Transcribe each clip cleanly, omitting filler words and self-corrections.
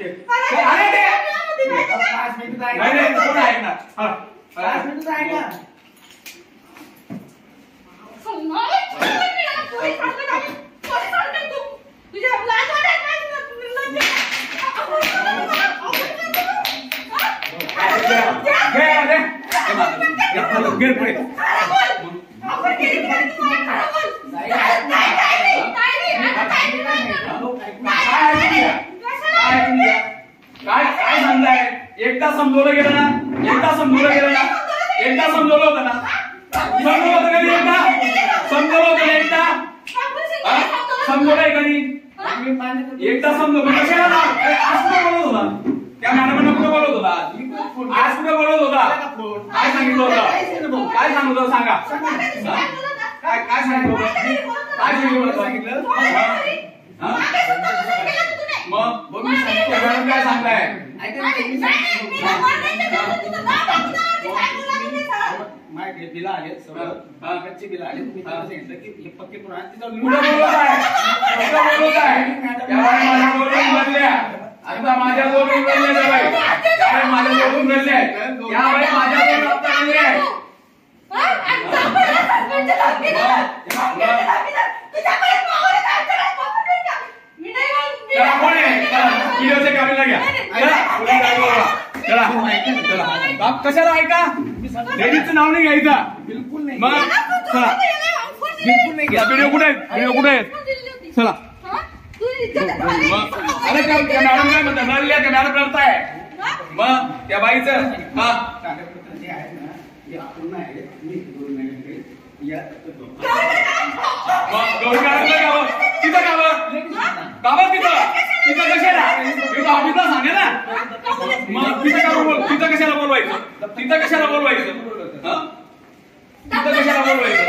अरे ते 5 मिनिटं नाही नाही कोण ऐकणार? हा 5 मिनिटं ऐका. काय सांगताय? एकदा समजवलं गेलं ना, एकदा समजवलं गेलं ना, एकदा समजवलं होतं ना, समजवलं होतं कधी? एकदा समजवलं होतं ना, एकदा समजवलंय कधी? एकदा समजवलं कशाला ना? आज कुठे बोलत होता? त्या मॅडमांना कुठे बोलत होता? आज कुठे बोलत होता? काय सांगितलं होतं? काय सांगत होतं सांगा? काय सांगितलं होतं? काय सांगितलं? मग मॅडम काय सांगताय? बिल आले कच्चे बिल आले. तुम्ही सांगितलं की पक्के कशाला ऐका? लेडीजचं नाव नाही घ्यायचं. बिलकुल नाही. मग चला बिलकुल नाही घ्या. व्हिडिओ कुठे आहेत? व्हिडिओ कुठे आहेत? चला. अरे त्या मॅडम काय म्हणतात? रडल्या त्या मॅडम रडताय. मग त्या बाईचं तिथं गावात तिथं कशाला? ऑफिसला सांगे ना. मग तिथं कशाला बोलवायचं? तिथं कशाला बोलवायचं? तिथं कशाला बोलवायचं?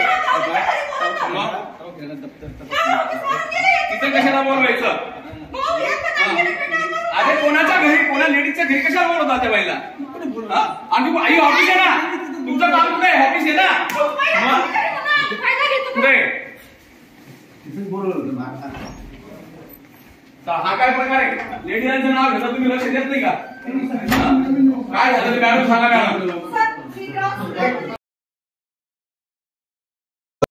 तिथं कशाला बोलवायचं? अरे कोणाच्या घरी, कोणा लेडीजच्या घरी कशाला बोलवतात त्या बाईला? आणि आई ऑफिस आहे ना, तुमचं काम कुठे आहे? ऑफिस आहे ना. कुठे हा काय प्रकार आहे? लेडीजांचं नाव घेता तुम्ही लक्ष देत नाही का? काय झालं मॅडम सांगा मॅडम.